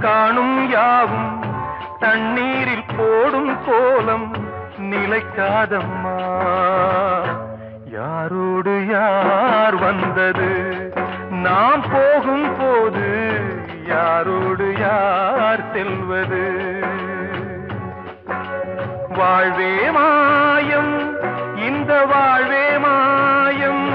காணும் யாவும் தண்ணீரில் போடும் கோலம் நிலைக்காதம்மா. யாரோடு யார் வந்தது நாம் போகும் போது, யாரோடு யார் செல்வது? வாழ்வே மாயம், இந்த வாழ்வே மாயம்.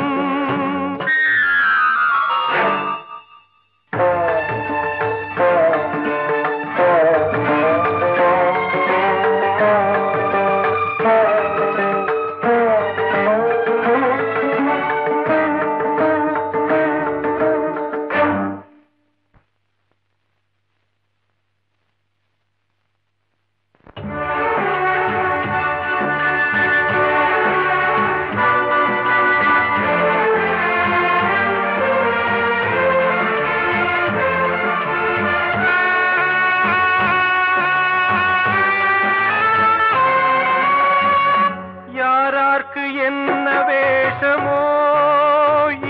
என்ன வேஷமோ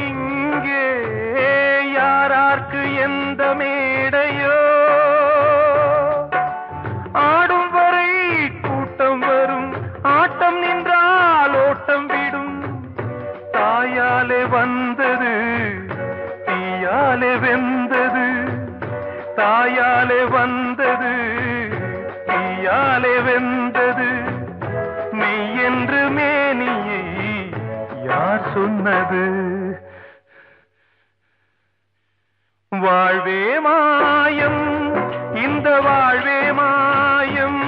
இங்கே, யாரார்க்கு எந்த மேடையோ, ஆடும் வரை கூட்டம் வரும், ஆட்டம் நின்றால் ஓட்டம் விடும். தாயாலே வந்தது தீயாலே வெந்தது, தாயாலே வந்தது தீயாலே வெந்தது. மெய் என்று மேனியை யார் சொன்னது? வாழ்வே மாயம், இந்த வாழ்வே மாயம்.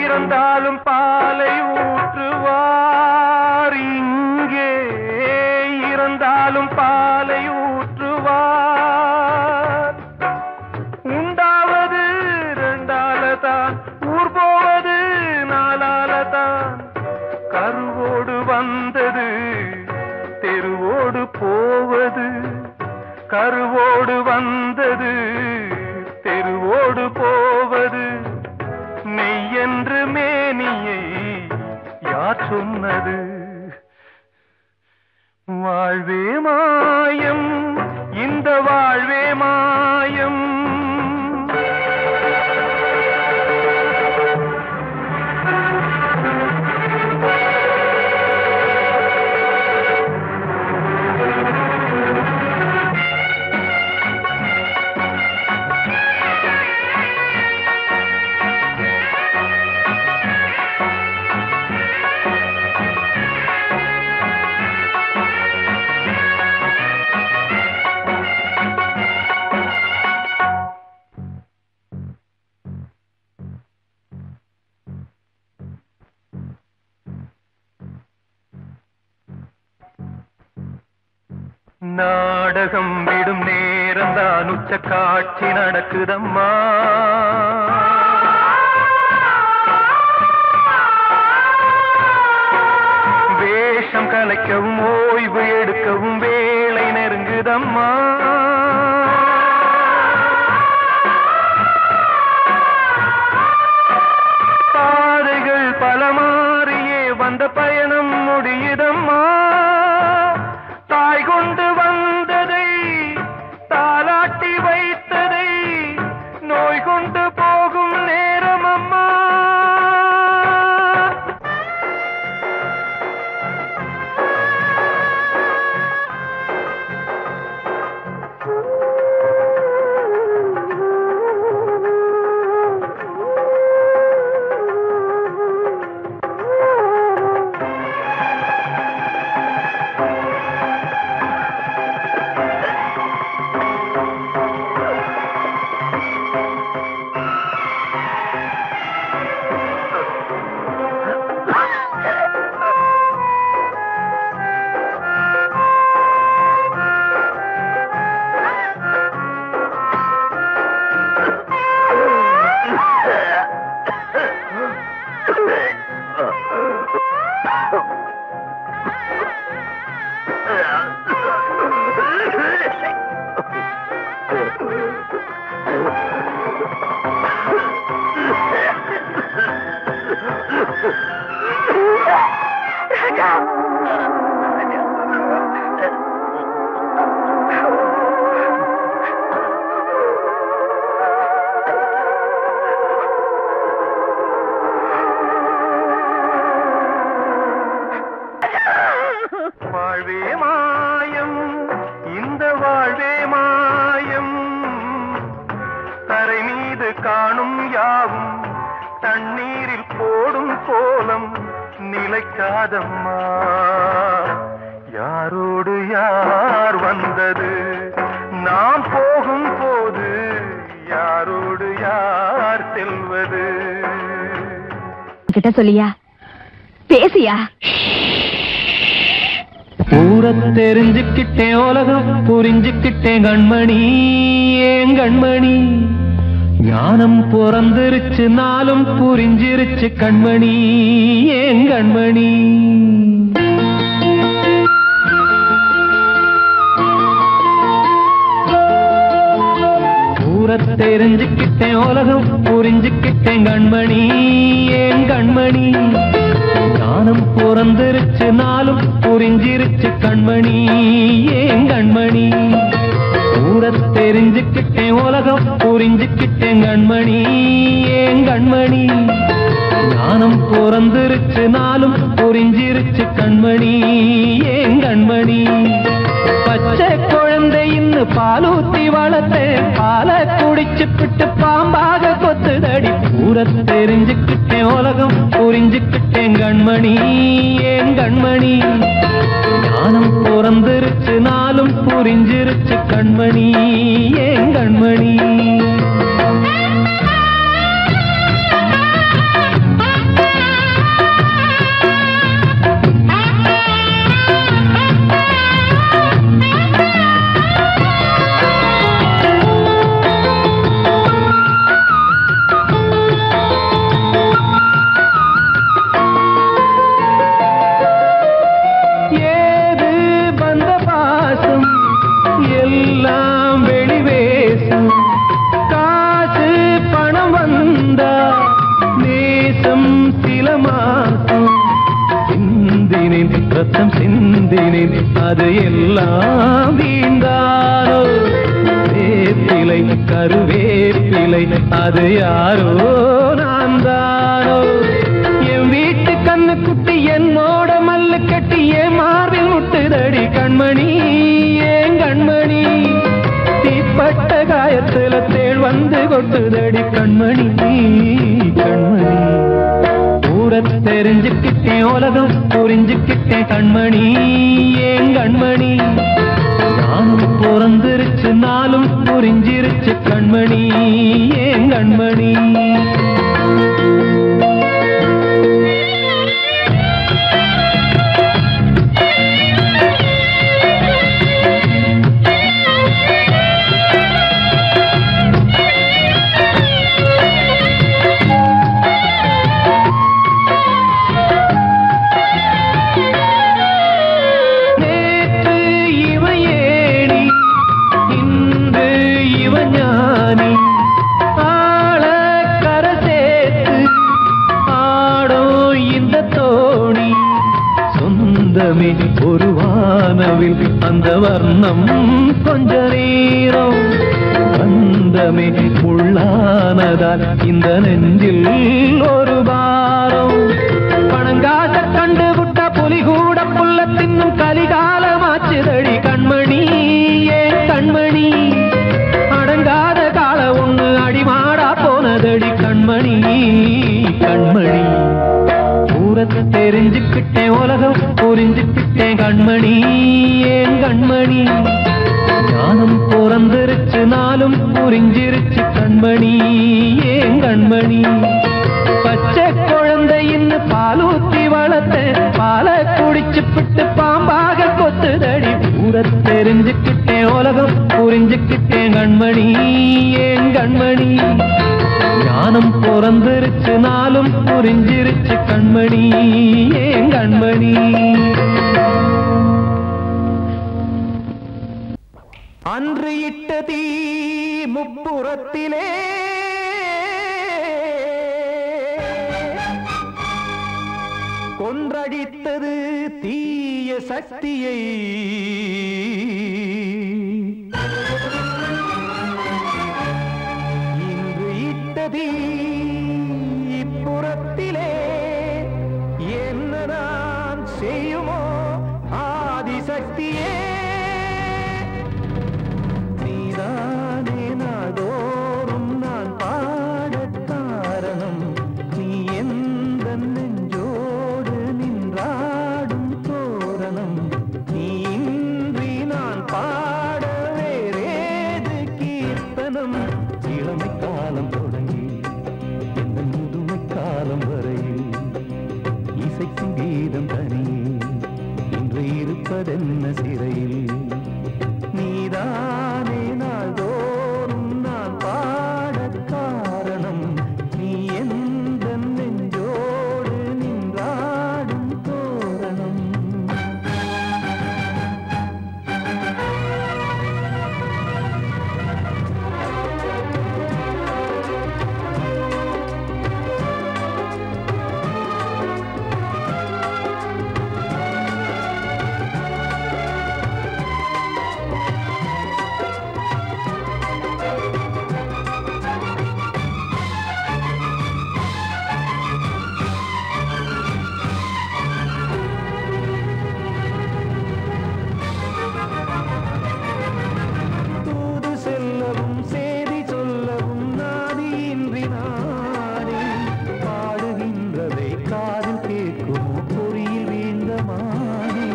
இறந்தாலும் பாலை ஊற்றுவார் இங்கே, இறந்தாலும் பாலை ஊற்றுவார். உண்டாவது ரெண்டாலதான், ஊர் போவது நாலாலதான். கருவோடு வந்தது தெருவோடு போவது, கருவோடு வந்தது தெருவோடு போவது. மெய் என்று மேனியை யார் சொன்னது? வாழ்வே மாயம், இந்த வாழ்வே மாயம். நாடகம் விடும் நேரம்தான் உச்ச காட்சி நடக்குதம்மா. வேஷம் கலைக்கவும் ஓய்வு எடுக்கவும் வேளை நெருங்குதம்மா. பாதைகள் பல மாறியே வந்த பயணம் முடியுதம்மா. தாய் கொண்டு வந்ததை தாலாட்டி வைத்ததை நோய் கொண்டு போகும் நேரம் அம்மா. வாழ்வே மாயம், இந்த வாழ்வே மாயம், தரை மீது காணும் யாவும் தண்ணீரில் போடும் கோலம் நிலைக்காதம்மா. யாரோடு யார் வந்தது நாம் போகும் போது, யாரோடு யார் செல்வது? கிட்ட சொல்லியா, பேசியா? ஊரை தெரிஞ்சுக்கிட்டேன், உலகம் புரிஞ்சுக்கிட்டேன் கண்மணி, ஏன் கண்மணி. ஞானம் பிறந்திருச்சு, நாளும் புரிஞ்சிருச்சு கண்மணி, ஏன் கண்மணி. ஊரை தெரிஞ்சுக்கிட்டேன், உலகம் புரிஞ்சுக்கிட்டேன் கண்மணி, ஏன் கண்மணி. ஞானம் பிறந்திருச்சு, நாளும் புரிஞ்சிருச்சு கண்மணி, ஏன் கண்மணி. ஊரை தெரிஞ்சுக்கிட்டேன், உலகம் புரிஞ்சுக்கிட்டேன் கண்மணி, ஏன் கண்மணி. ஞானம் பிறந்திருச்சு, நாளும் புரிஞ்சிருச்சு கண்மணி, ஏன் கண்மணி. பச்சை குழந்தை இன்னும் பாலூத்தி வளர்த்தேன், பாலை குடிச்சு பிட்டு பாம்பாக கொத்துதடி. ஊரை தெரிஞ்சுக்கிட்டேன், உலகம் புரிஞ்சுக்கிட்டேன் கண்மணி, ஏன் கண்மணி. ஞானம் பிறந்திருச்சு, நாளும் புரிஞ்சிருச்சு கண்மணி, ஏன் கண்மணி. எல்லாம் வெளிவேசம், காசு பணம் வந்தா நேசம் சில மாசம். சிந்தினேன் ரத்தம் சிந்தினேன், அது எல்லாம் வீண்டாரோ. வேப்பிலை கருவேப்பிலை, அது யாரோ நான் தானோ. என் வீட்டு கண்ணு குட்டி என்னோட மல்லு கட்டி என் மார்பில் முட்டுதடி கண்மணி, ஏன் கண்மணி. தீப்பட்ட காயத்துல தேள் வந்து கொட்டுதடி கண்மணி, கண்மணி. ஊரை தெரிஞ்சுக்கிட்டேன், உலகம் புரிஞ்சுக்கிட்டேன் கண்மணி, ஏன் கண்மணி. ஞானம் பிறந்திருச்சு, நாளும் புரிஞ்சிருச்சு கண்மணி, ஏன் கண்மணி. ஒரு வானவில் அந்த வர்ணம் கொஞ்ச நேரம் பந்தமே உள்ளானதால் இந்த நெஞ்சில் ஒரு பாரம். பணங்காச கண்டு விட்ட புலி கூட புல்ல தின்னும் கலிகாலமாச்சுதடி கண்மணி, ஏன் கண்மணி. அடங்காத கால ஒண்ணு அடிமாடா போனதடி கண்மணி, கண்மணி. ஊரை தெரிஞ்சுக்கிட்டேன், உலகம் புரிஞ்சுக்கிட்டேன் கண்மணி, ஏன் கண்மணி. ஞானம் பிறந்திருச்சு, நாளும் புரிஞ்சிருச்சு கண்மணி, ஏன் கண்மணி. பச்சை குழந்தை இன்னும் பாலூத்தி வளர்த்தேன், பாலை குடிச்சு பிட்டு பாம்பாக கொத்துதடி. ஊரை தெரிஞ்சுக்கிட்டேன், உலகம் புரிஞ்சுக்கிட்டேன் கண்மணி, ஏன் கண்மணி. ஞானம் பிறந்திருச்சு, நாளும் புரிஞ்சிருச்சு கண்மணி, ஏன் கண்மணி. அன்று இட்ட தீ முப்புறத்திலே கொன்றடித்தது தீய சக்தியை. இன்று இட்ட தீ இப்புறத்திலே என்ன நான் செய்யுமோ ஆதிசக்தியே. நீதானே நாடோறும் நான் பாட காரணம். நீ எந்த நெஞ்சோடு நின்றாடும் தோரணம். நீ இன்றி நான் பாட வேறேது கீர்த்தனம். இளமை காலம் தொடங்கி இந்த முதுமை காலம் வரையில் இசைக்கும் கீதம் தனியே இன்று இருப்பதென்ன சிறையில். நீதானே நாள்தோறும் நான் பாட காரணம். நீ எந்த நெஞ்சோடு நின்றாடும் தோரணம். தூது செல்லவும் சேதி சொல்லவும் நாதியின்றி நானே பாடுகின்றதை காதில் கேட்குமோ பொறியில் வீழ்ந்த மானே.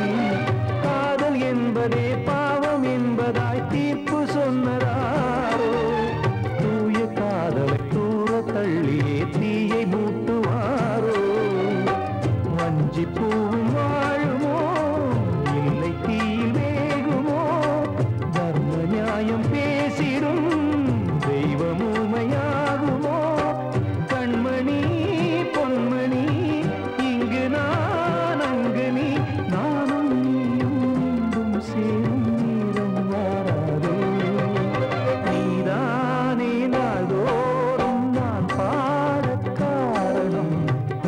காதல் என்பதே பாவம் என்பதாய் தீர்ப்பு சொன்னதாரோ. தூய காதலை தூர தள்ளியே தீயை மூட்டுவாரோ. வஞ்சி பூவும் வாழுமோ இல்லை தீயில் வேகுமோ. தர்ம நியாயம் பேசிடும் தெய்வம் ஊமையாகுமோ. கண்மணி பொன்மணி இங்கு நான் அங்கு நீ நானும் நீயும் மீண்டும் சேரும் நேரம் வாராதோ. நீதானே நாள்தோறும் நான் பாட காரணம்.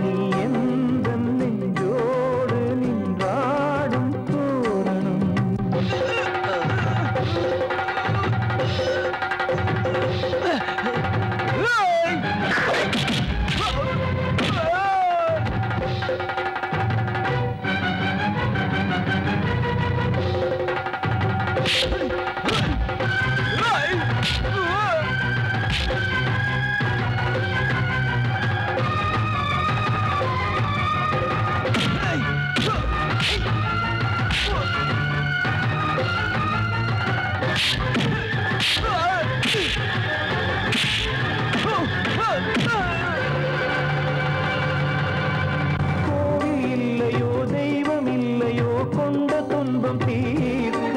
நீ எந்த நெஞ்சோடு நின்றாடும் தோரணம். கோவில் இல்லையோ தெய்வம் இல்லையோ கொண்ட துன்பம் தீர்க்க.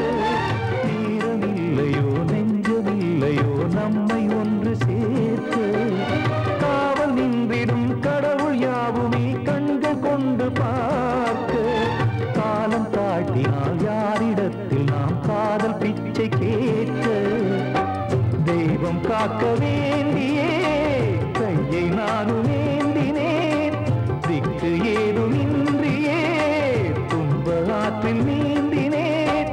நேரம் இல்லையோ நெஞ்சம் இல்லையோ நம்மை ஒன்று சேர்க்க. காவல் நின்றிடும் கடவுள் யாவுமே கண்கள் கொண்டு பார்க்க. காலம் காட்டினால் யாரிடத்தில் நாம் காதல் பிச்சை கேட்க. தெய்வம் காக்க வேண்டியே கையை நானும் ஏந்தினேன். திக்கு ஏதும் இன்றியே துன்ப ஆற்றில் நீந்தினேன்.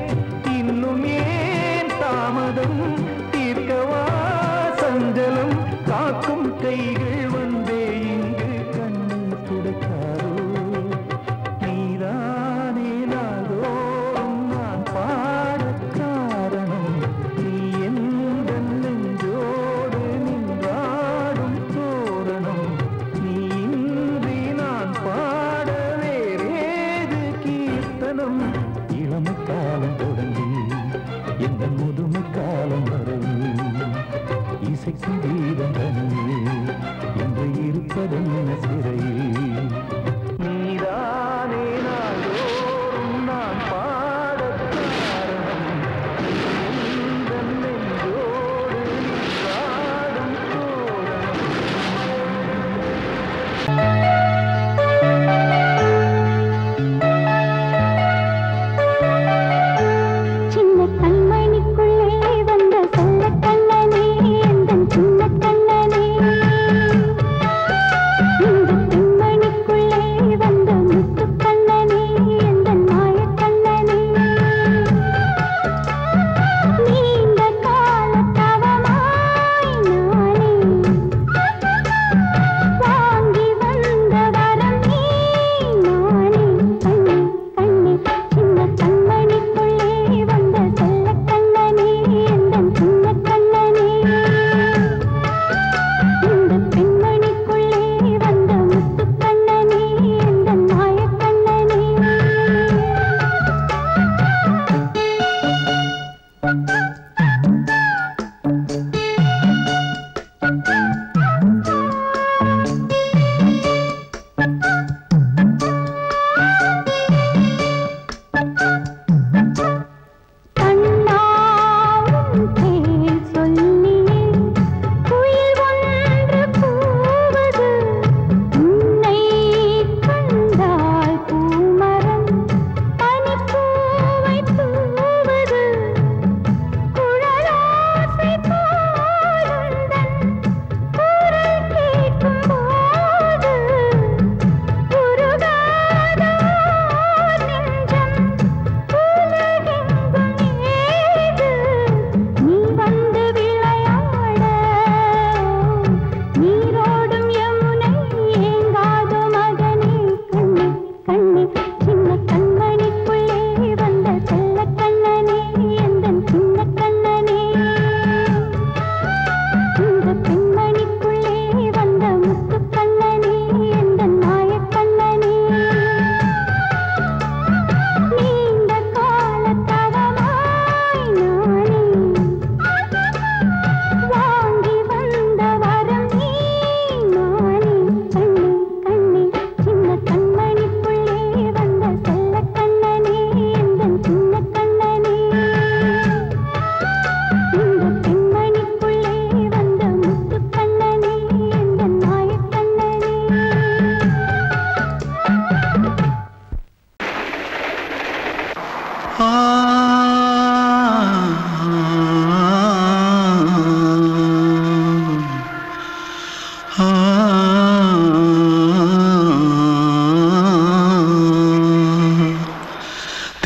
இன்னும் ஏன் தாமதம் தீர்க்கவா சஞ்சலம். காக்கும் கைகள் வந்தே இங்கு கண்ணீர் துடைக்காரோ. நீதானே நாள்தோறும் நான் பாட காரணம். நீ எந்த நெஞ்சோடு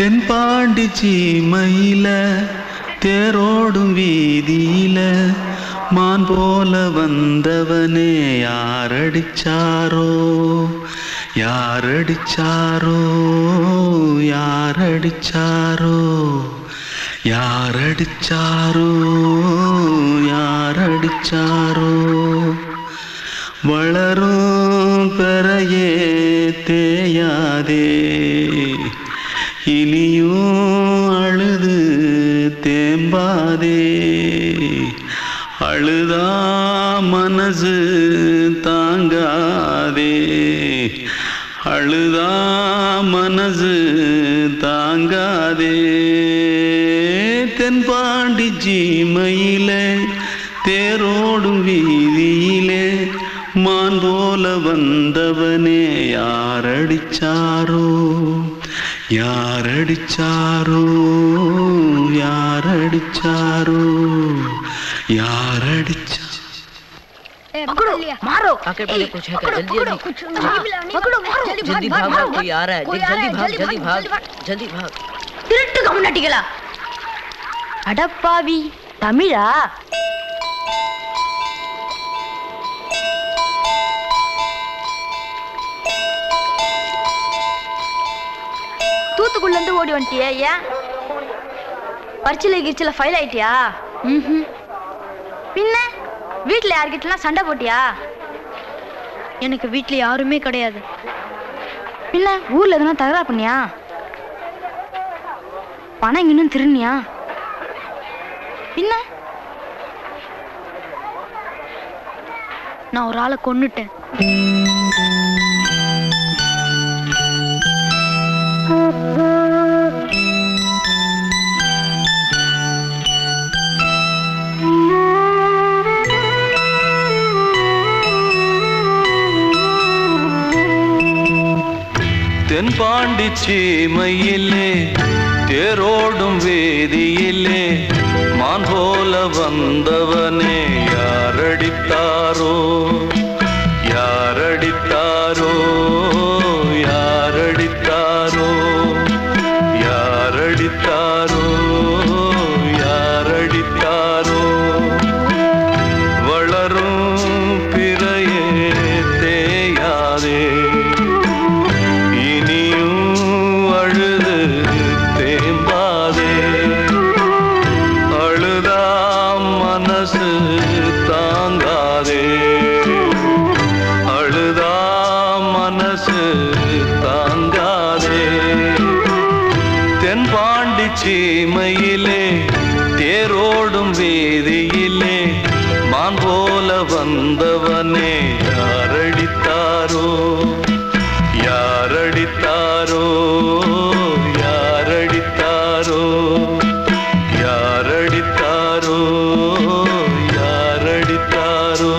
தென்பாண்டி சீமையில தேரோடும் வீதியில மான் போல வந்தவனே யாரடிச்சாரோ யாரடிச்சாரோ யாரடிச்சாரோ யாரடிச்சாரோ யாரடிச்சாரோ வளரும் பெறையே தேயாதே இனியும் அழுது தேம்பாதே அழுதா மனசு தாங்காதே அழுதா மனசு தாங்காதே தென்பாண்டி சீமையிலே தேரோடும் வீதியிலே மான் போல வந்தவனே யாரடிச்சாரோ யாரடிச்சாரோ யாரடிச்சாரோ யாரடிச்சா पकड़ो मारो आके पहले कुछ है क्या जल्दी पकड़ो मारो जल्दी भाग कोई आ रहा है जल्दी भाग திருட்டு கம்முனட்டிகளா அடப்பாவி தமிழா தூத்துக்குள்ள இருந்து ஓடி வந்துட்டியா ஏன் பரிச்சையில கிரிச்சில ஃபைல் ஆயிட்டியா பின்ன வீட்டுல யார்கிட்டலாம் சண்டை போட்டியா எனக்கு வீட்டுல யாருமே கிடையாது பின்ன ஊர்ல எதுனா தகராறு பண்ணியா பணம் இன்னும் திருநியா பின்ன நான் ஒரு ஆளை கொன்னுட்டேன் தென்பாண்டி சீமையிலே தேரோடும் வேதியிலே மான் போல வந்தவனே யாரடித்தாரோ யாரடித்தாரோ யாரடித்தாரோ யாரடித்தாரோ யாரடித்தாரோ வளரும் பிறையே தேயாதே சீமையிலே தேரோடும் வேதியிலே மான் போல வந்தவனே யாரடித்தாரோ யாரடித்தாரோ யாரடித்தாரோ யாரடித்தாரோ யாரடித்தாரோ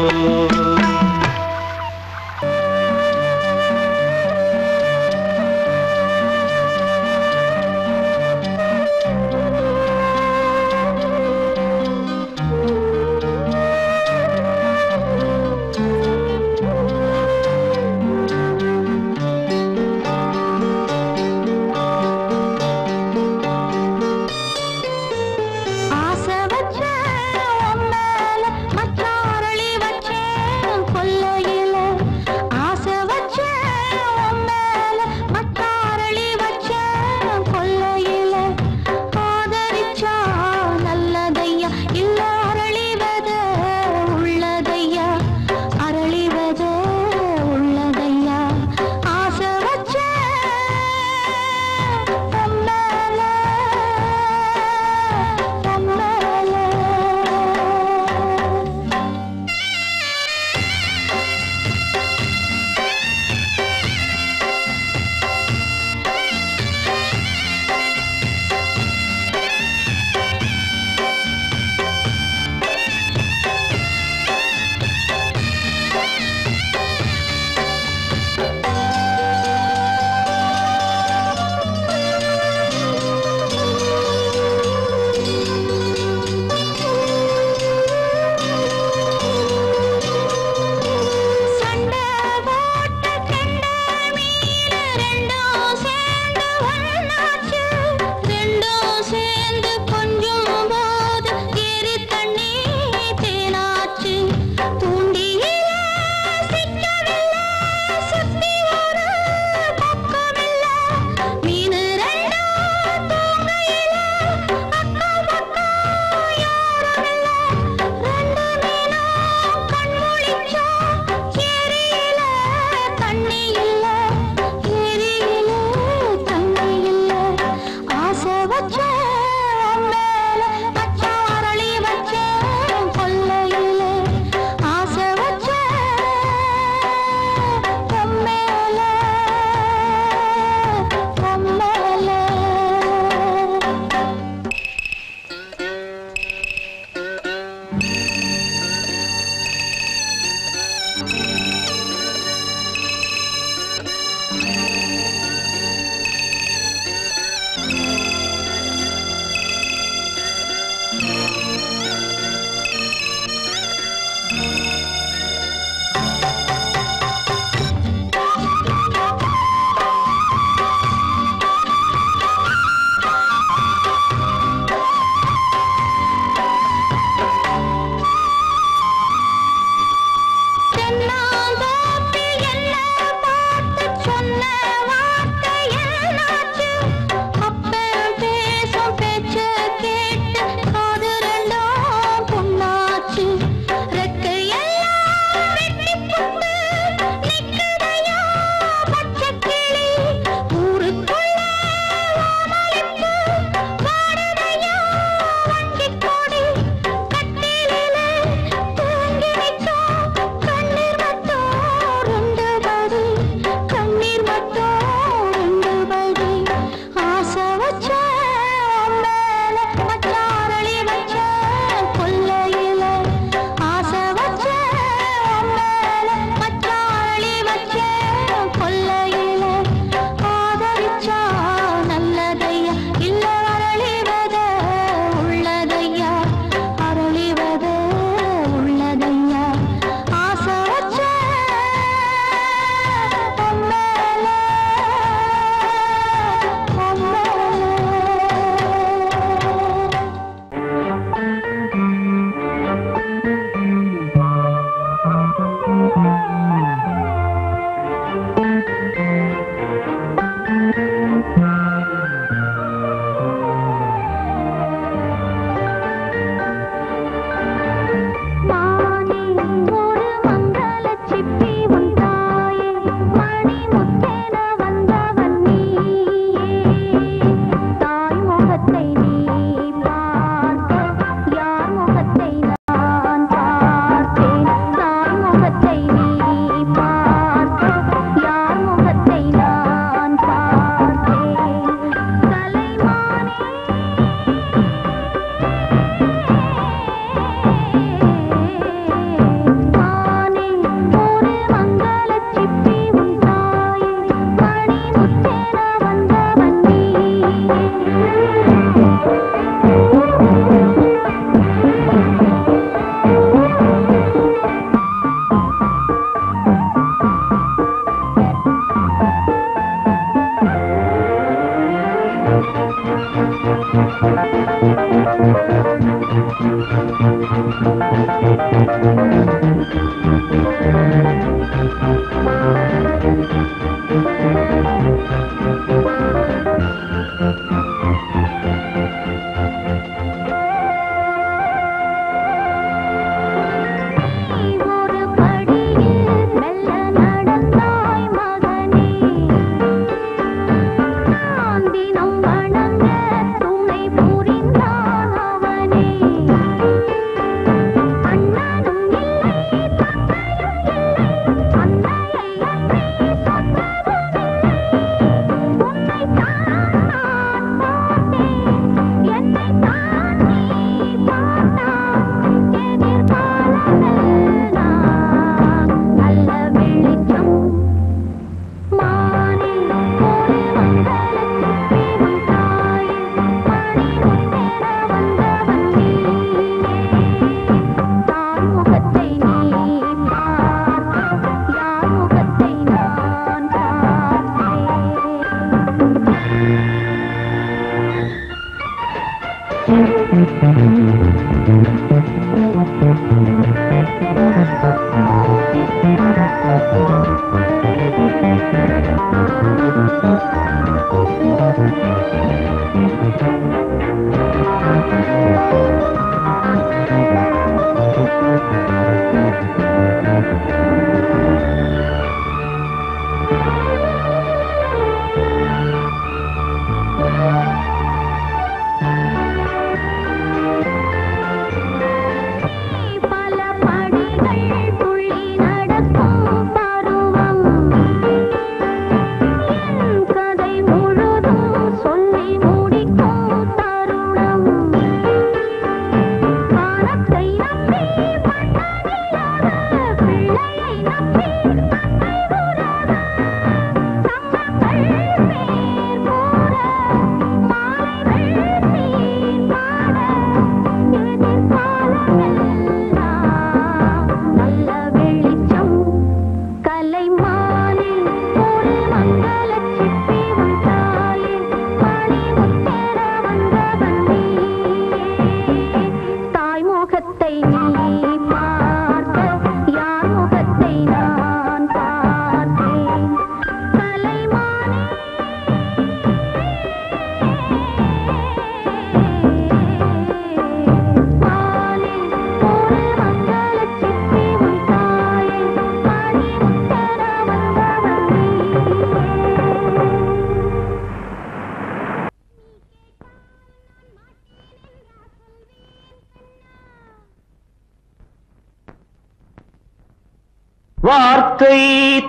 வார்த்தை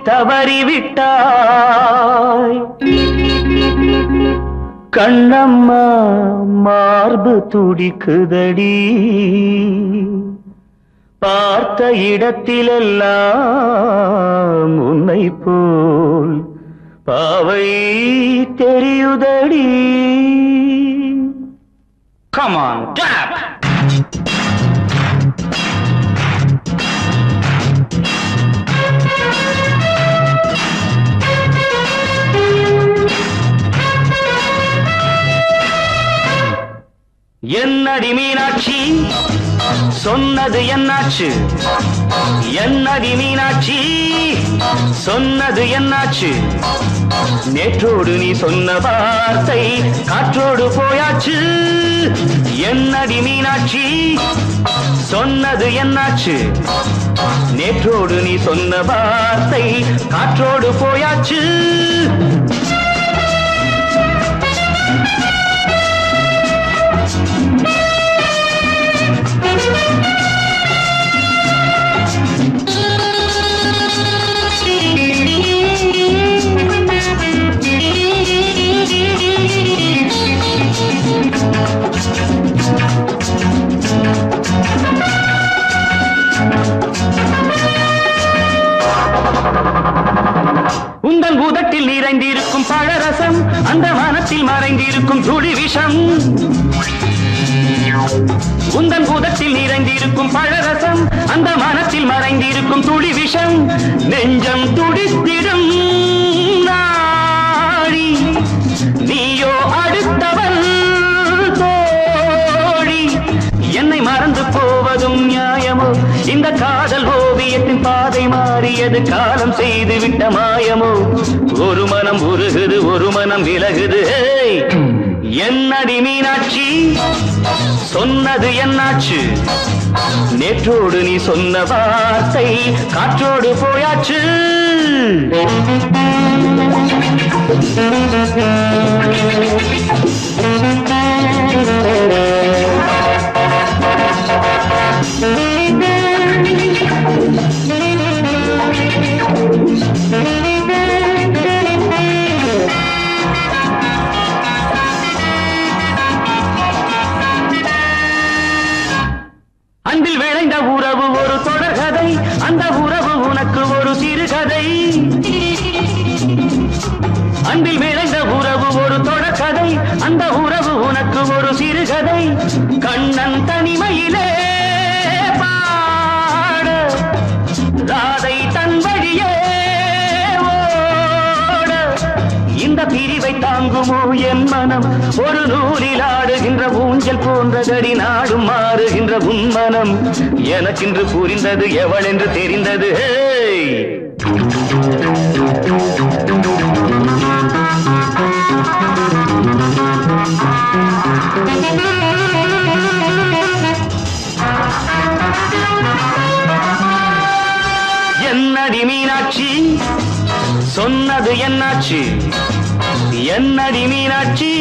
தவறிவிட்டாய் கண்ணம்மா மார்பு துடிக்குதடி பார்த்த இடத்திலெல்லாம் உன்னை போல் பாவை தெரியுதடி. Come on, tap! என்னடி மீனாட்சி சொன்னது என்னாச்சு? என்னடி மீனாட்சி சொன்னது என்னாச்சு? நேற்றோடு நீ சொன்ன வார்த்தை காற்றோடு போயாச்சு. என்னடி மீனாட்சி சொன்னது என்னாச்சு? நேற்றோடு நீ சொன்ன வார்த்தை காற்றோடு போயாச்சு. உந்தன் பூதத்தில் நிறைந்திருக்கும் பழரசம் அந்த வானத்தில் மறைந்திருக்கும் துளி விஷம். உந்தன் பூதத்தில் நிறைந்திருக்கும் பழரசம் அந்த வானத்தில் மறைந்திருக்கும் துளி விஷம். நெஞ்சம் துடித்திடும் நாடி நீயோ அடுத்தவன் எது காலம் செய்து விட்ட மாயமோ ஒரு மனம் உருகுது ஒரு மனம் விலகுது என்னடி மீனாட்சி சொன்னது என்னாச்சு நேற்றோடு நீ சொன்ன வார்த்தை காற்றோடு போயாச்சு அன்பில் விளைந்த உறவு ஒரு தொடர்கதை அந்த உறவு உனக்கு ஒரு சிறுகதை அன்பில் விளைந்த உறவு ஒரு தொடர்கதை அந்த உறவு உனக்கு ஒரு சிறுகதை கண்ணன் தனிமையிலே பாட ராதை தன் வழியே ஓட இந்த பிரிவை தாங்குமோ என் மனம் ஒரு நூலில் ஆடுகின்ற ஊஞ்சல் போன்றதடி நாடும் மாறுகின்ற உன்மனம் எனக்கென்று புரிந்தது எவள் என்று தெரிந்தது என்னடி மீனாட்சி சொன்னது என்னாச்சு என்னடி மீனாட்சி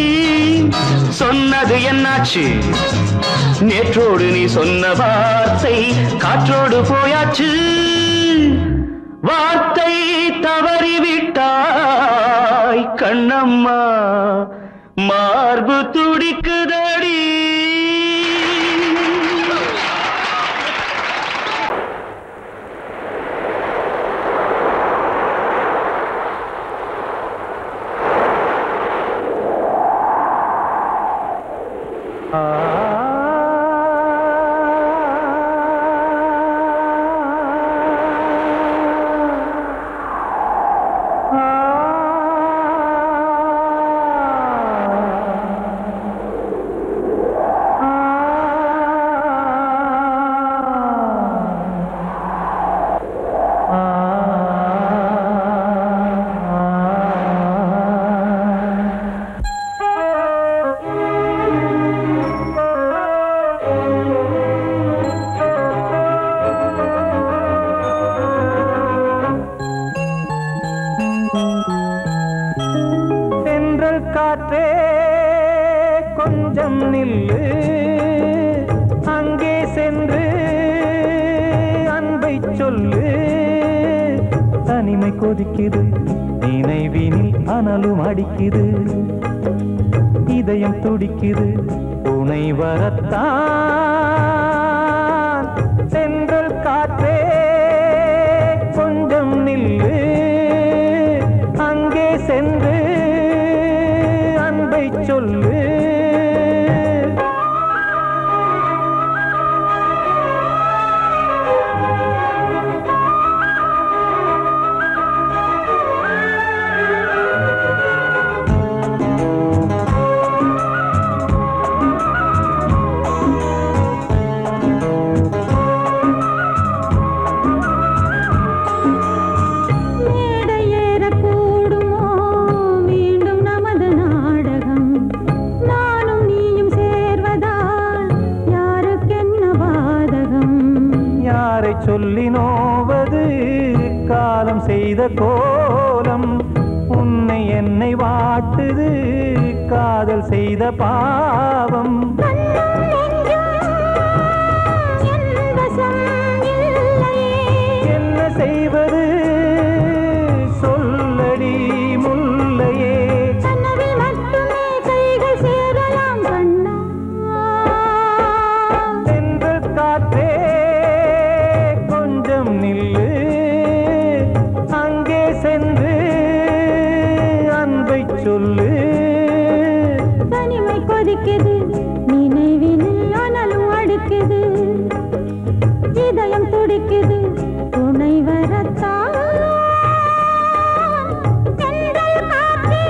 சொன்னது என்னாச்சு நேற்றோடு நீ சொன்ன வார்த்தை காற்றோடு போயாச்சு வார்த்தை தவறிவிட்டாய் கண்ணம்மா மார்பு துடிக்குதடி காற்றே கொஞ்சம் நில்லு அங்கே சென்று அன்பை சொல்லு தனிமை கொதிக்குது நினைவினில் அனலும் அடிக்குது இதயம் துடிக்குது துணை வரத்தான் சென்றல் காற்றே கொஞ்சம் நில்லு அங்கே சென்று அன்பை சொல்லு சொல்லி நோவது காலம் செய்த கோலம் உன்னை என்னை வாட்டுது காதல் செய்த பாவம் என்ன செய்வது சொல்லடி முல்லையே சென்று காற்றே நில்லு அங்கே சென்று அன்பை சொல்லு தனிமை கொதிக்குது நினைவினில் அனலும் அடிக்குது இதயம் துடிக்குது துணை வரத்தான் சென்றல் காற்றே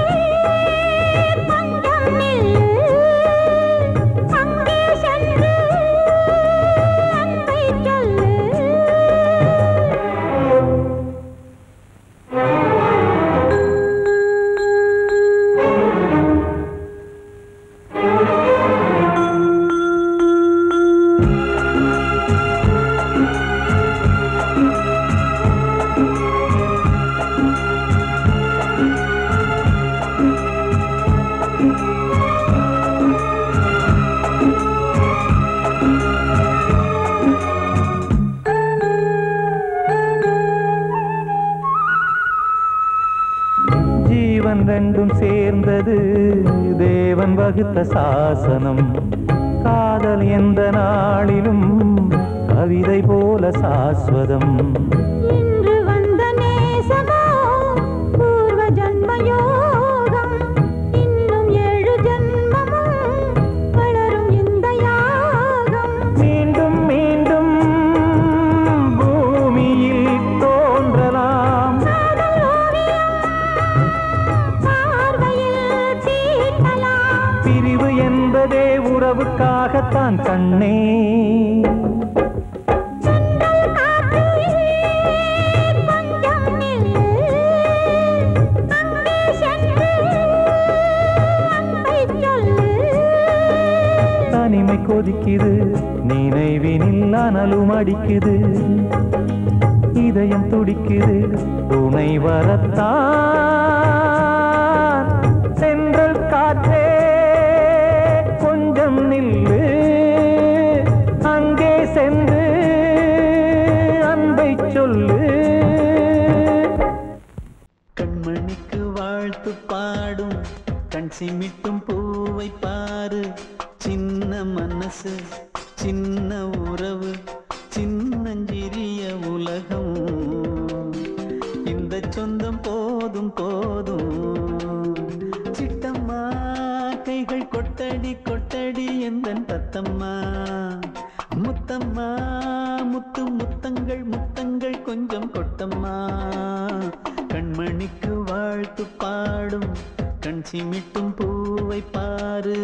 கொஞ்சம் நில்லு அங்கே சென்று அன்பை சொல்லு ஜீவன் ரெண்டும் சேர்ந்தது தேவன் வகுத்த சாசனம். காதல் எந்த நாளிலும் கவிதை போல சாஸ்வதம். இன்று வந்த நேசமோ பூர்வ ஜன்மயோகம். இன்னும் 7 ஜன்மமும் வளரும் இந்த யாகம். மீண்டும் மீண்டும் பூமியில் தோன்றலாம். பார்வையில் தீட்டலாம். பிரிவு என்பதே உறவுக்காகத்தான் கண்ணே. தனிமை கொதிக்குது நினைவினில் அனலும் அடிக்குது. இதயம் துடிக்குது துணை வரத்தான். சென்றல் காற்றே கொஞ்சம் நில்லு. அங்கே சென்று அன்பை சொல்லு. கண்மணிக்கு வாழ்த்து பாடும் கண் சிமிட்டும் பூவை பாரு. சின்ன மனசு சின்ன உறவு சின்னஞ்சிறிய உலகம். இந்த சொந்தம் போதும் போதும். சிட்டம்மா கைகள் கொட்டடி கொட்டடி எந்தன் தத்தம்மா. முத்தம்மா முத்து முத்தங்கள் முத்தங்கள் கொஞ்சம் கொட்டம்மா. கண்மணிக்கு வாழ்த்து பாடும் கண் சிமிட்டும் பூவை பாரு.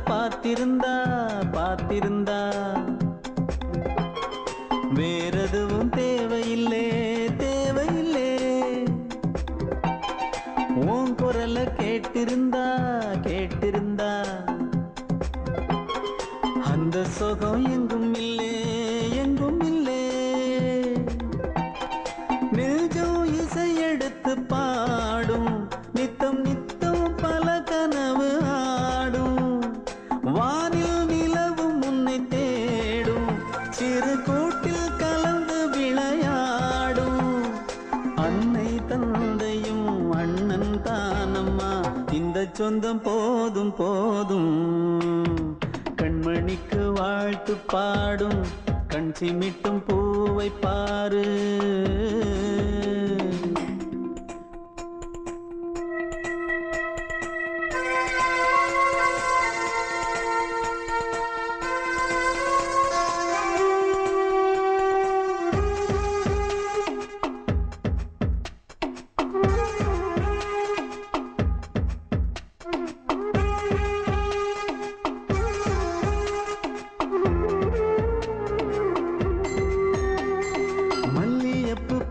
பார்த்திருந்தா பார்த்திருந்தா வேறெதுவும் தேவையில்லை தேவையில்லை. உன் குரல கேட்டிருந்தா கேட்டிருந்தா அந்த சுகம் எங்கும் இல்லை எங்கும் இல்லை. நெஞ்சம் இசை எடுத்து பாடும் நித்தம் நித்தம் பல கனவு ஆடும். வானில் நிலவும் உன்னை தேடும் சிறு கூட்டில் கலந்து விளையாடும். அன்னை தந்தையும் அண்ணன் தானம்மா இந்த சொந்தம் போதும் போதும். கண்மணிக்கு வாழ்த்து பாடும் கண் சிமிட்டும் பூவை பாரு.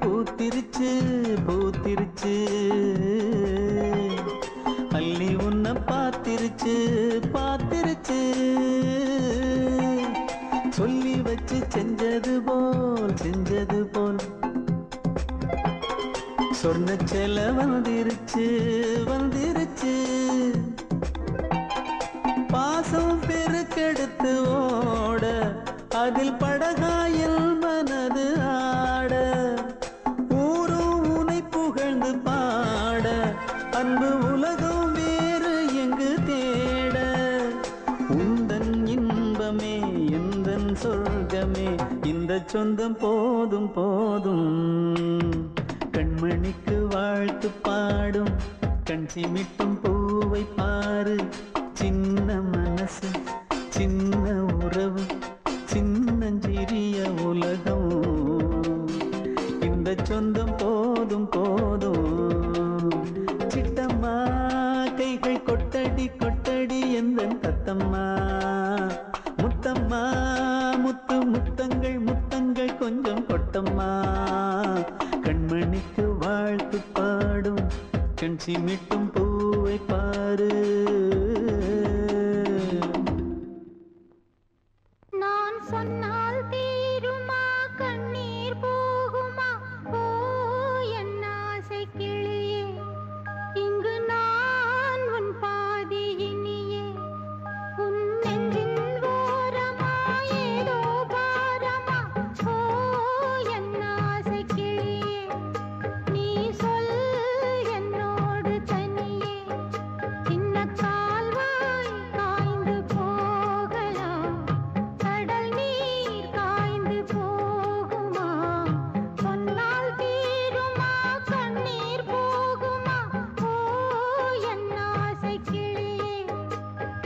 பூத்திருச்சு பூத்திருச்சு அள்ளி உன்னை பார்த்திருச்சு பார்த்திருச்சு. சொல்லி வச்சு செஞ்சது போல் செஞ்சது போல் சொன்ன செல வந்திருச்சு வந்திருச்சு. பாசம் பெருக்கெடுத்து ஓட அதில் படகாயில் மனது ஆட. ஊரும் உனை புகழ்ந்து பாட அன்பு உலகம் வேறு எங்கு தேட. உந்தன் இன்பமே எந்தன் சொர்க்கமே இந்த சொந்தம் போதும் போதும். கண்மணிக்கு வாழ்த்து பாடும் கண் சிமிட்டும் பூவை பாரு. சின்ன மனசு சின்ன உறவு சின்னஞ்சிறிய உலகம். இந்த சொந்தம் போதும் போதும். சிட்டம்மா கைகள் கொட்டடி கொட்டடி கொட்டடி எந்தன் தத்தம்மா முத்தம்மா முத்து முத்தங்கள் முத்தங்கள் கொஞ்சம் கொட்டம்மா கண்மணிக்கு வாழ்த்து பாடும் கண் சிமிட்டும் பூவை பாரு நான் சொன்னால் தீருமா கண்ணீர் போகுமா ஓ என் ஆசை கிளியே இங்கு நான் உன் பாதி இனியே உன் நெஞ்சின் ஓரமா ஏதோ பாரமா ஓ என் ஆசை கிளியே நீ சொல் என்னோடு தனியே சின்ன கால்வாய் காய்ந்து போகலாம் கடல் நீர் காய்ந்து போகுமா சொன்னால் தீருமா கண்ணீர் போகுமா ஓ என் ஆசை கிளியே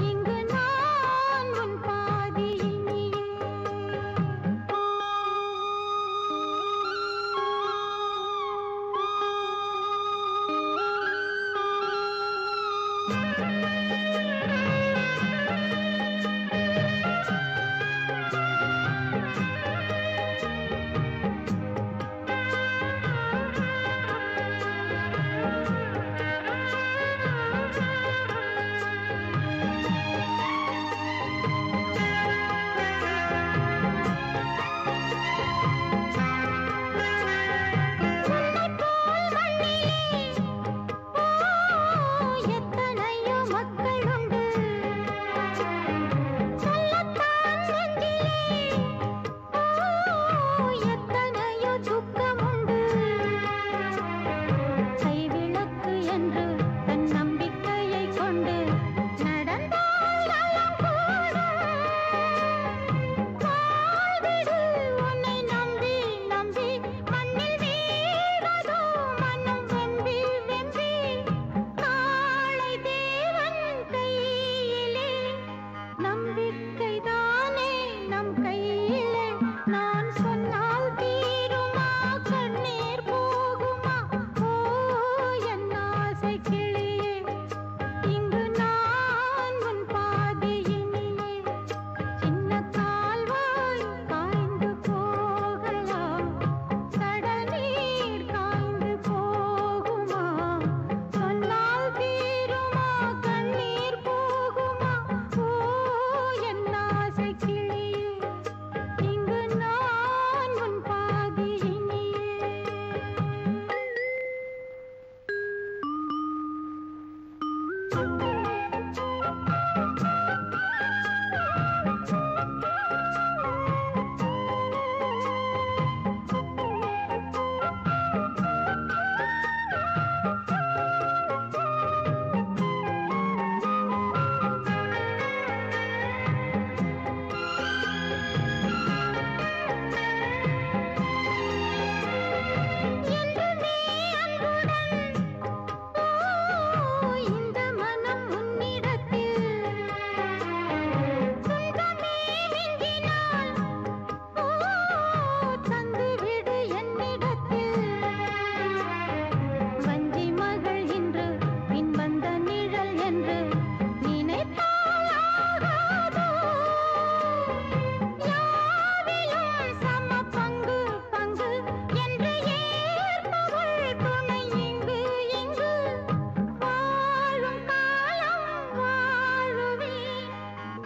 இங்கு நான் உன் பாதி இனியே எத்தனையோ மக்கள் உண்டு சொல்லத்தான் நெஞ்சிலே எத்தனையோ துக்கம் உண்டு கைவிளக்கு என்று தன் நம்பிக்கையை கொண்டு நடந்தால் நலம் கூடும் வாழ்விடு உன்னை நம்பி நம்பி மண்ணில் வீழ்வதோ மனம் வெம்பி வெம்பி காளை தேவன் கையிலே நம்பிக்கைதானே நம் கையிலே நான் சொன்னால் தீருமா கண்ணீர் போகுமா ஓ என் ஆசை கிளியே இங்கு நான் உன் பாதி இனியே சின்ன கால்வாய் காய்ந்து போகலாம் கடல் நீர் காய்ந்து போகுமா சொன்னால் தீருமா கண்ணீர் போகுமா ஓ என் ஆசை கிளியே இங்கு நான் உன் பாதி இனியே என்றுமே அன்புடன் இந்த மனம் உன்னிடத்தில் துன்பமே மிஞ்சினால் தந்துவிடு என்னிடத்தில் வஞ்சி மகள் இன்று பின் வந்த நிழல் என்று நினைத்தால் ஆகாதோ யாவிலும் சம பங்கு பங்கு என்று ஏற்பவள் துணை இங்கு இங்கு வாழும் காலம் வாழுவேன்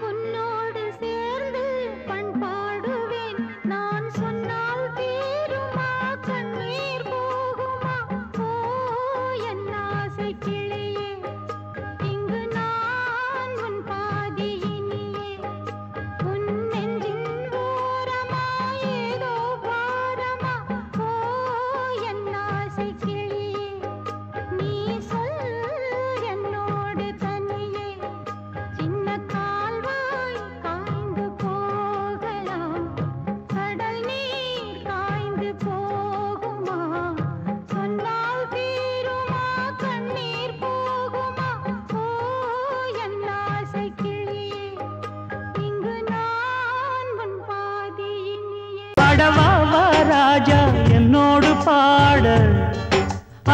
உன்னோடு சேர்ந்து பண்பாடுவேன் நான் சொன்னால் தீருமா கண்ணீர் போகுமா ஓ என் ஆசை கிளியே இங்கு நான் உன் பாதி இனியே உன் நெஞ்சின் ஓரமா ஏதோ பாரமா ஓ என் ஆசை கிளியே நீ சொல் என்னோடு தனியே சின்ன கால்வாய் காய்ந்து போகலாம் கடல் நீர் காய்ந்து போகுமா சொன்னால் தீருமா கண்ணீர் போகுமா ஓ என் ஆசை கிளியே இங்கு நான் உன் பாதி இனியே பாடவா ராஜா என்னோடு பாட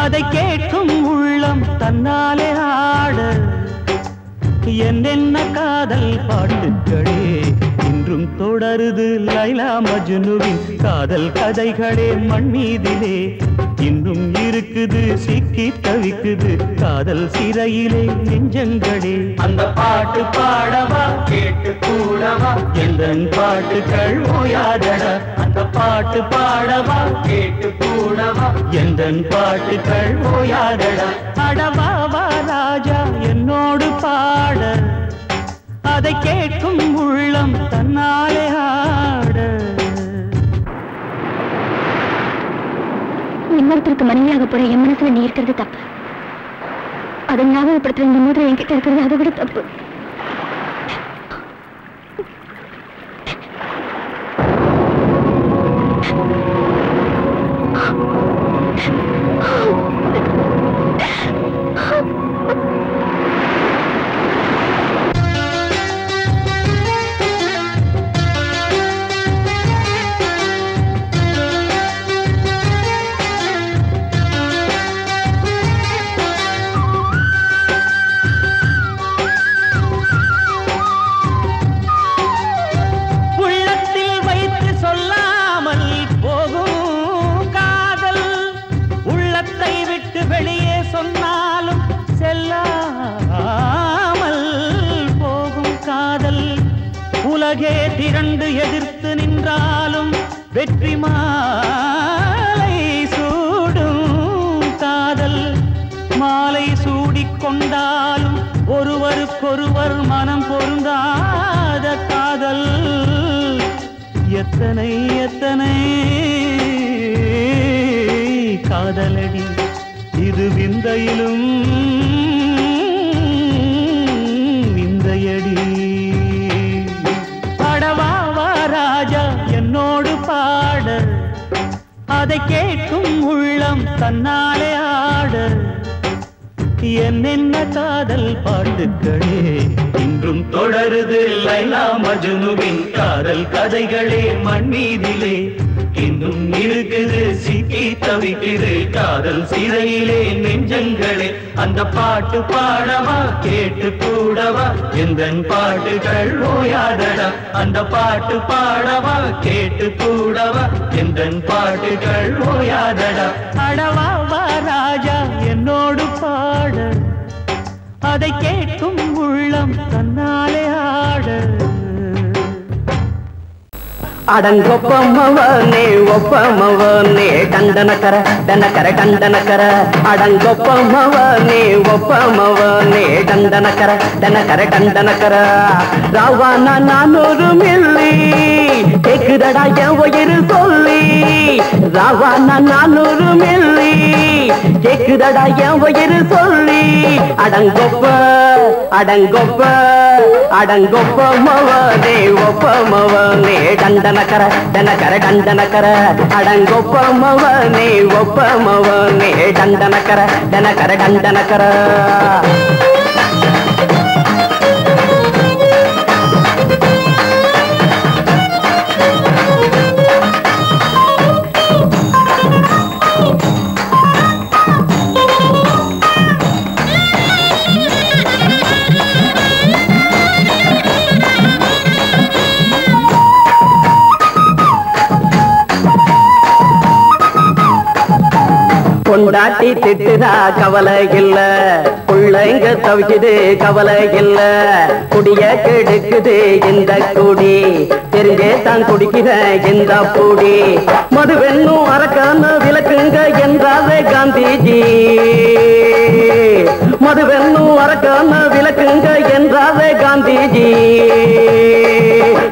அதை கேட்கும் உள்ளம் தன்னாலே ஆட என்னென்ன காதல் பாட்டுக்களே இன்றும் தொடருது லைலா மஜ்னுவின் காதல் கதைகளே மண் மீதிலே இன்னும் இருக்குது சிக்கி தவிக்குது காதல் சிறையிலே நெஞ்சங்களே அந்த பாட்டு பாடவா கேட்டு கூடவா எந்தன் பாட்டுகள் ஓயாதடா அந்த பாட்டு பாடவா கேட்டு கூடவா எந்தன் பாட்டுகள் ஓயாதடா அடவாவா ராஜா என்னோடு பாட அதை கேட்கும் உள்ளம் தன்னாலே ஆட இன்னொருத்தருக்கு மனைவியாக போற என் மனசுல நீ இருக்கிறது தப்பு அதை ஞாபகப்படுத்துற இந்த மோதிரம் என்கிட்ட இருக்கிறது அதை விட தப்பு உலகே திரண்டு எதிர்த்து நின்றாலும் வெற்றி மாலை சூடும் காதல் மாலை சூடிக்கொண்டாலும் ஒருவருக்கொருவர் மனம் பொருந்தாத காதல் எத்தனை எத்தனை காதலடி இது விந்தையிலும் விந்தையடி ராஜா என்னோடு பாட அதை கேட்கும் உள்ளம் தன்னாலே ஆட என்னென்ன காதல் பாட்டுக்களே இன்றும் தொடருது லைலா மஜ்னுவின் காதல் கதைகளே மண் மீதிலே இன்னும் இருக்குது சிக்கி தவிக்குது காதல் சிறையிலே நெஞ்சங்களே அந்த பாட்டு பாடவா கேட்டு கூடவா எந்தன் பாட்டுகள் ஓயாதடா அந்த பாட்டு பாடவா கேட்டு கூடவா எந்தன் பாட்டுகள் ஓயாதடா அடவாவா ராஜா என்னோடு பாட அதை கேட்கும் உள்ளம் தன்னாலே ஆட அடங்கொப்பமவனே ஒப்பமவனே டண்டனக்கர டனக்கர டண்டனக்கர அடங்கொப்பமவனே ஒப்பமவனே டண்டனக்கர டனக்கர டண்டனக்கர ராவானா 400 மில்லி கேக்குதடா என் உயிர் சொல்லி ராவானா 400 மில்லி கேக்குதடா என் உயிர் சொல்லி அடங்கொப்ப அடங்கொப்ப அடங்கொப்பமவனே ஒப்பமவனே டண்டனக்கர டனக்கர டண்டனக்கர அடங்கொப்பமவனே ஒப்பமவனே டண்டனக்கர டனக்கர டண்டனக்கர பொண்டாட்டி திட்டுதா கவலை இல்ல புள்ளைங்க தவிக்குது கவலை இல்ல குடிய கெடுக்குது இந்த குடி தெரிஞ்சே தான் குடிக்கிற இந்த பூடி மதுவென்னும் அரக்கான விளக்குங்க என்றாரே காந்திஜி மதுவென்னும் அரக்கான விளக்குங்க என்றாரே காந்திஜி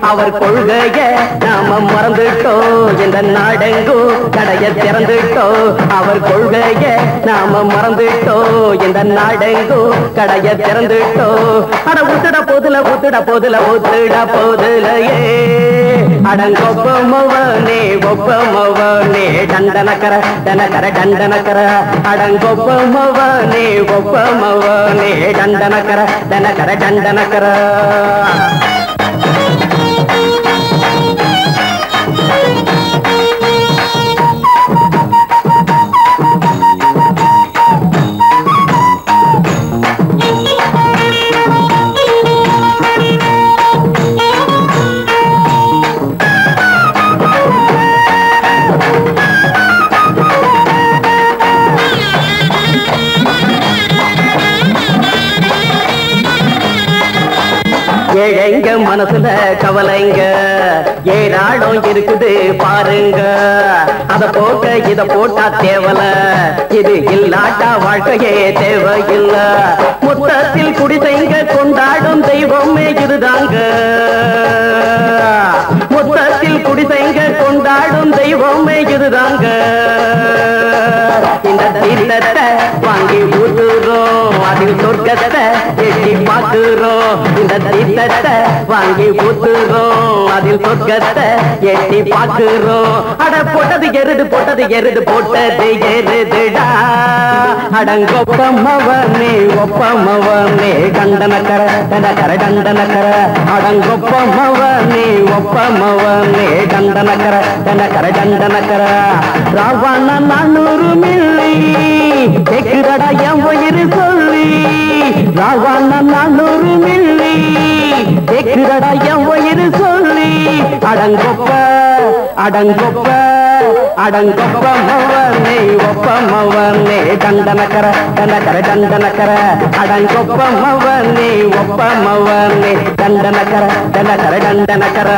அவர் கொள்கைய நாம மறந்துட்டோம் இந்த நாடெங்கும் கடைய திறந்துட்டோம் அவர் கொள்கைய நாம மறந்துட்டோம் இந்த நாடெங்கும் கடைய திறந்துட்டோம் அட ஊத்துட போதுல ஊத்துட போதுல ஊத்துட போதுலையே அடங்கொப்பமவனே ஒப்பமவனே டண்டனக்கர டனக்கர டண்டனக்கர அடங்கொப்பமவனே ஒப்பமவனே டண்டனக்கர டனக்கர டண்டனக்கர ஏழைங்க மனசுல கவலைங்க ஏராளம் இருக்குது பாருங்க. அத போக்க இத போட்டா தேவல, இது இல்லாட்டா வாழ்க்கையே தேவையில்ல. மொத்தத்தில் குடிசைங்க கொண்டாடும் தெய்வமே இதுதாங்க. மொத்தத்தில் குடிசைங்க கொண்டாடும் தெய்வமே இதுதாங்க. இந்த தீர்த்தத்தை வாங்கி ஊத்துறோம், அதில் சொர்க்கத்தை எட்டி பார்க்கிறோம். இந்த தீர்த்தத்தை வாங்கி ஊத்துறோம், அதில் சொர்க்கத்தை எட்டி பார்க்கிறோம். அட போட்டது எருது போட்டது எருது போட்டது எருதுடா. அடங்கொப்பமவனே ஒப்பமவனே கண்டனக்கர கண்டனக்கர கண்டனக்கர. அடங்கொப்பமவனே ஒப்பமவனே கண்டனக்கர கண்டனக்கர கண்டனக்கர. ராவண 400 மில்லி கேக்குதடா என் உயிர் சொல்லி. ராவண 400 மில்லி கேக்குதடா என் உயிர் சொல்லி. அடங்கொப்ப அடங்கொப்ப அடங்கொப்பமவனே ஒப்பமவனே கண்டனக்கர கண்டனக்கர கண்டனக்கர. அடங்கொப்பமவனே ஒப்பமவனே கண்டனக்கர கண்டனக்கர கண்டனக்கர.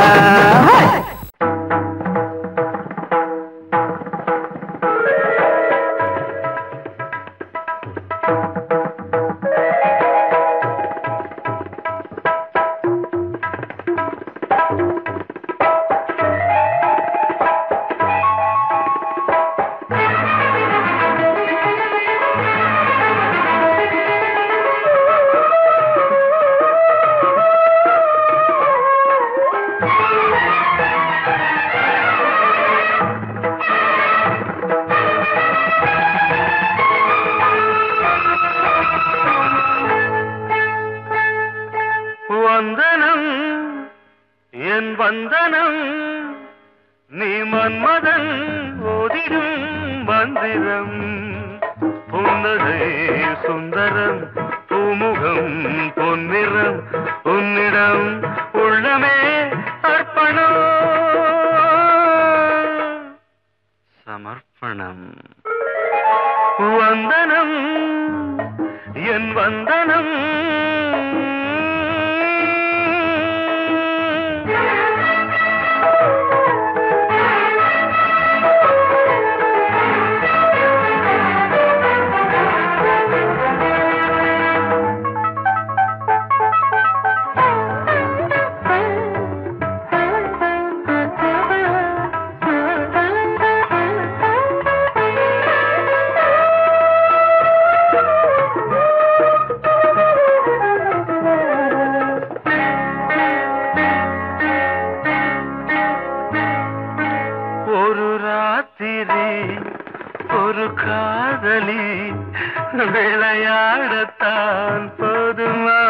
வந்தனம் என் வந்தனம் நீ மன்மதன் ஓதிடும் மந்திரம். புன்னகை சுந்தரம் பூமுகம் பொன்னிறம் உன்னிடம் உள்ளமே அர்ப்பணம் சமர்ப்பணம். வந்தனம் என் வந்தனம் ஒரு காதலி விளையாடத்தான் போதுமா.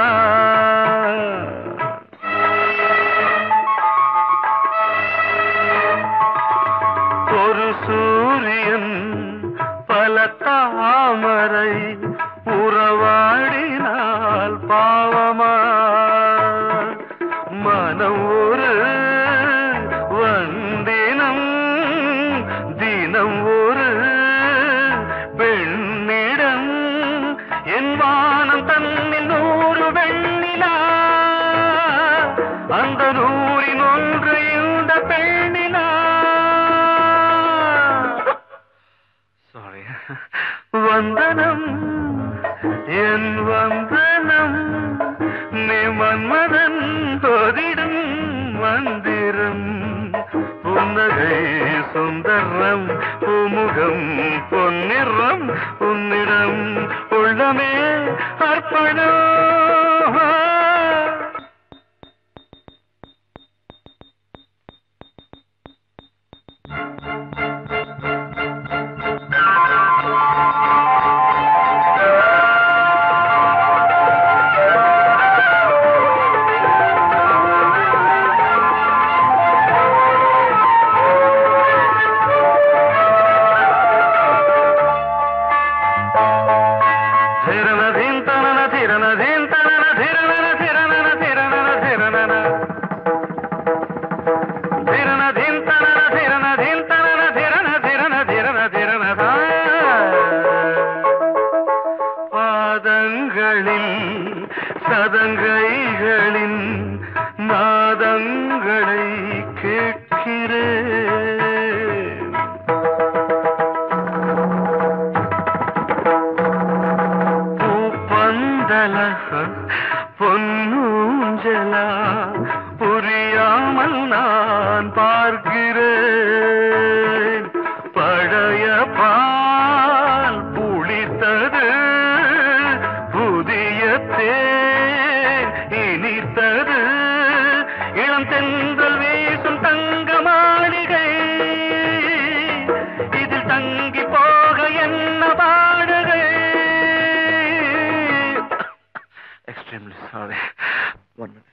ஒரு சூரியன் பல தாமரை உறவாடினால் பாவமா. மனம் ஒரு வந்தினம் தினம் ஒரு பெண்ணிடம் என் வானம் தன்னில் 100 வெண்ணிலா. அந்த 100ன் ஒன்று இந்த பெண்ணிலா. சாரி. வந்தனம் என் வந்தனம் நீ மன்மதன் ஓதிடும் மந்திரம். புன்னகை சுந்தரம் பூமுகம் பொன்னிறம் உன்னிடம் உள்ளமே அர்ப்பணம். திரணதீன் தனன திரணதீன் கைகளின் நாதங்களை கேட்கிறேன். பூப்பந்தல பொன்னூஞ்சலா புரியாமல் நான் பார்க்கிறேன். பழைய பால் புளித்தது, புதிய தேன் இனித்தது, இளம் தென்றல் வீசும் தங்க மாளிகை, இதில் தங்கி போக என்ன பாடுகை. Extremely sorry. 1 minute.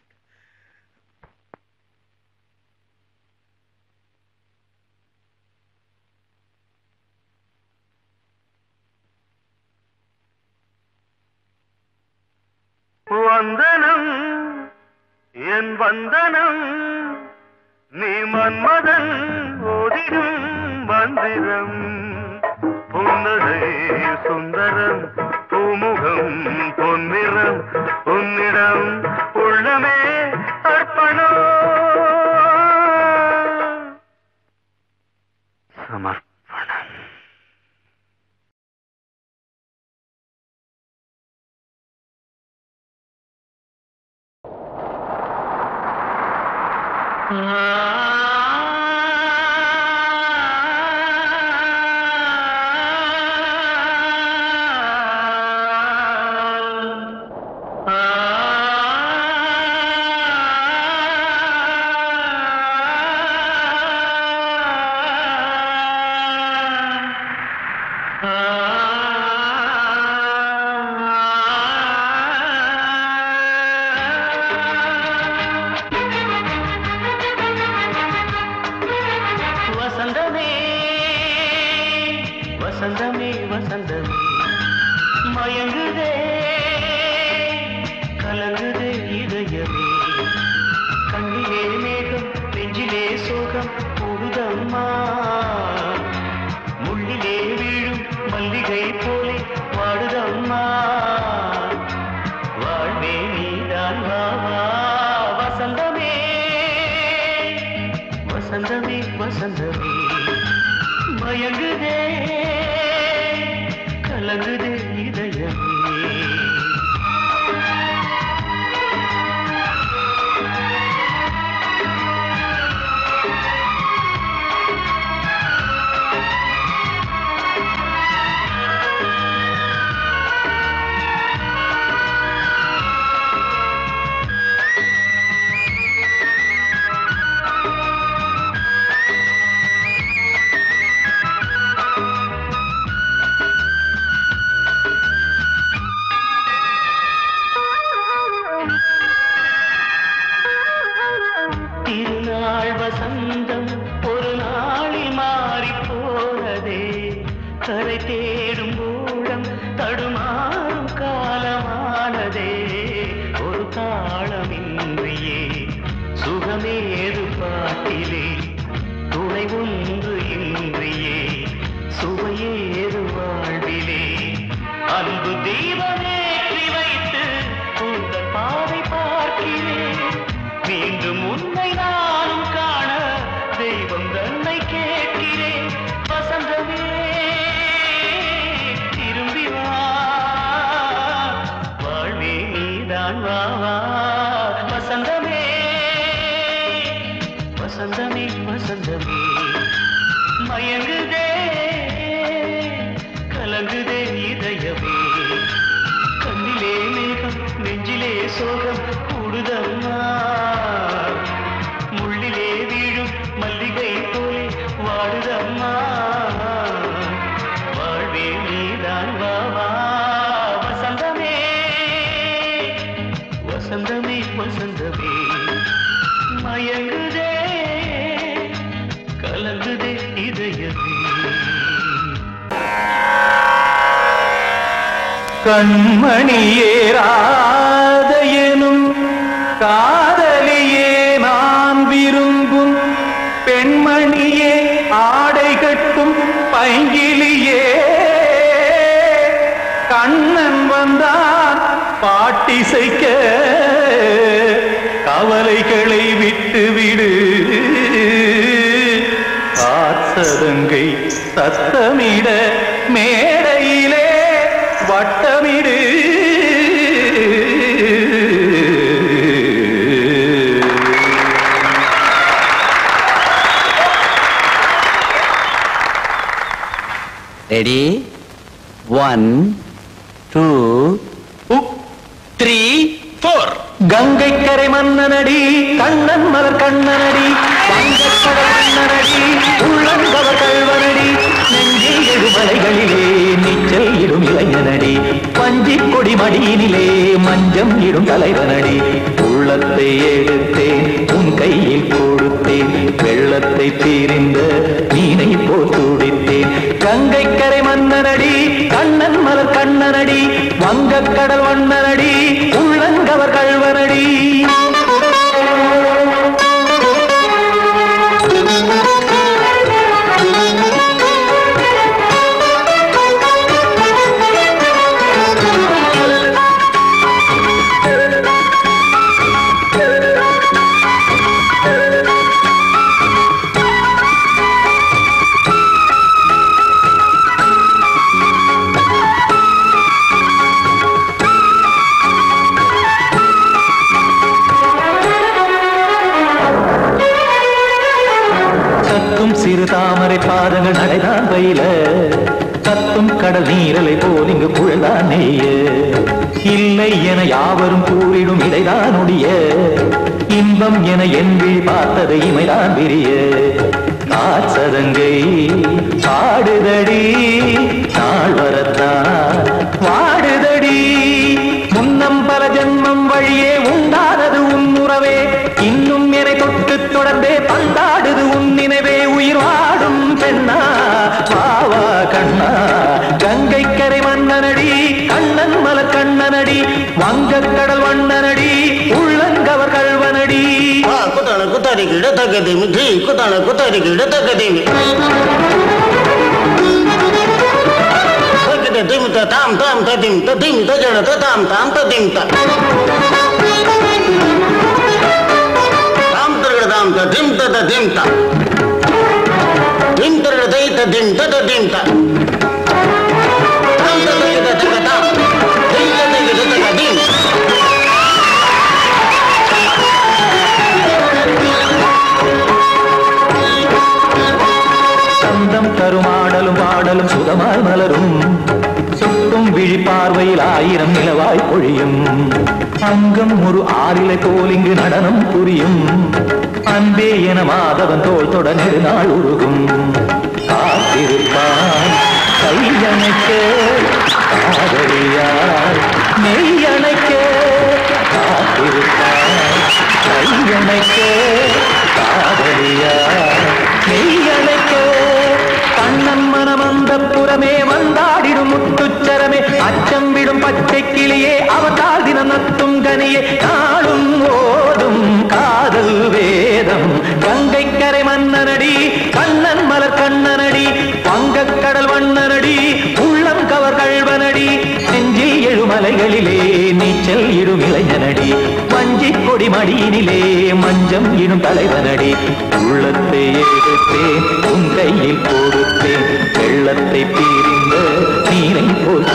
வந்தனம் என் வந்தனம், நீ மன்மதன் ஓதிடும் மந்திரம். புன்னகை சுந்தரம், பூமுகம் பொன்னிறம், உன்னிடம் உள்ளமே அர்ப்பணம் சமர்ப்பணம். வசந்தமே வசந்தமே வசந்தமே, மயங்குதே கலங்குதே இதயமே. கண்ணிலே மேகம் நெஞ்சிலே சோகம் கூடுதம்மா, முள்ளிலே வீழும் மல்லிகை போலே வாடுதம்மா. வாழ்வே நீதான் வா வா. வசந்தமே வசந்தமே வசந்தமே, மயங்குதே கலங்குதே இதயமே. திருநாள் வசந்தம் ஒரு நாளில் மாறி போனதே, கரை தேடும் ஊழம் தடுமாறும் காலமானதே. ஒரு தாளமின்றியே சுகமேது பாட்டிலே, துணை ஒன்று இன்றியே சுவையேது வாழ்விலே. அன்பு தீபமேற்றி வைத்து உங்கள் பாதை பார்க்கிறேன், மீண்டும் உன்னை நானும் காண தெய்வம் தன்னை கேட்கிறேன். வசந்தமே திரும்பி வா, வாழ்வே நீதான் வா வா. வசந்தமே வசந்தமே வசந்தமே, மயங்குதே கலங்குதே இதயமே. கண்ணிலே மேகம் நெஞ்சிலே சோகம் கூடுதம்மா, முள்ளிலே வீழும் மல்லிகை போலே வாடுதம்மா. வாழ்வே நீதான் வா வா. வசந்தமே வசந்தமே வசந்தமே, மயங்குதே கலங்குதே இதயமே. கண்மணியேராத எனும் காதலியே நான் விரும்பும் பெண்மணியே, ஆடை கட்டும் பைங்கிலியே. கண்ணன் வந்தான் பாட்டிசைக்க கவலைகளை விட்டு விடு ஆசதங்கை சத்தமிட மேடையிலே வட்டமிடு ரெடி 1 2 3 4 கங்கை கரை மன்னனடி கண்ணன் மலர் கண்ணனடி வங்கக்கடல் மன்னனடி உள்ளங்கவர் கல்வனடி நெஞ்சில் எழுமலைகளிலே நீச்சல் இடும் இளைஞனடி பஞ்சி கொடி மடியினிலே மஞ்சம் இடும் தலைவனடி உள்ளத்தை எடுத்தேன் உன் கையில் கொடுத்தேன் வெள்ளத்தை தீரிந்த மீனை போல் துடித்தேன் கங்கை கரை மன்னனடி கண்ணன் மலர் கண்ணனடி வங்கக்கடல் வண்ணனடி உள்ளங்கவர் கல்வனடி சிறு தாமரை பாதங்கள் நடைதான் பயில கத்தும் கடல் நீரலை போல் இங்கு புழல்தான் நெய்ய இல்லை என யாவரும் கூறிடும் இடைதான் உடைய இன்பம் என என்பி பார்த்தது இமைதான் விரிய காசதங்கை பாடுதடி நாள் வரத்தான் வாடுதடி முன்னம் பல ஜென்மம் வழியே உண்டானது உன் உறவே இன்னும் என்னை தொட்டு தொடர்ந்தே பந்தாடுது உன் நினைவே உயிர் வாடும் பெண்ணா பாவா கண்ணா கங்கை கரை மன்னனடி கண்ணன் மலர் கண்ணனடி வங்கக்கடல் வண்ணனடி உள்ளங்கவர் கல்வனடி குத்தான குத்தாரிக்கு இடத்தக்கதேமி ஜி குத்தான குத்தாரிக்கு இடத்தக்கதேமி திமித்த தாம் தாம் ததிம் ததிம் தஜன தாம் தாம் ததிம் தாம் தரகட தாம் ததிம் ததிம் தாம் திம் தரகட தை ததிம் ததிம் தாம் தாம் ததிம் ததிம் தாம் திம் ததிம் ததிம் சந்தம் கருமாடலும் பாடலும் சுகமாய் மலரும் சுட்டும் விழி பார்வையில் ஆயிரம் நிலவாய் பொழியும் அங்கம் ஒரு ஆறிலை போல் இங்கு நடனம் புரியும் அன்பே என மாதவன் தோள் தொட நெடுநாள் உருகும் காத்திருப்பான் கையணைக்க காதலியார் மெய்யணைக்க காத்திருப்பான் கையணைக்க காதலியார் மெய்யணைக்க கண்ணன் மனமந்த புறமே வந்தாடிடும் முத்துச்சரமே அச்சம் விடும் பச்சை கிளியே அவதால் தினம் நத்தும் கனியே நாளும் ஓதும் காதல் வேதம் கங்கை கரை மன்னனடி கண்ணன் மலர் கண்ணனடி வங்கக்கடல் வண்ணனடி உள்ளம் கவர் கல்வனடி நெஞ்சில் எழுமலைகளிலே நீச்சல் இடும் இளைஞனடி வஞ்சி கொடி மடியினிலே மஞ்சம் இடும் தலைவனடி உள்ளத்தை எடுத்தேன் உன் கையில் கொடுத்தேன் வெள்ளத்தை பீரிந்த நீரை போல்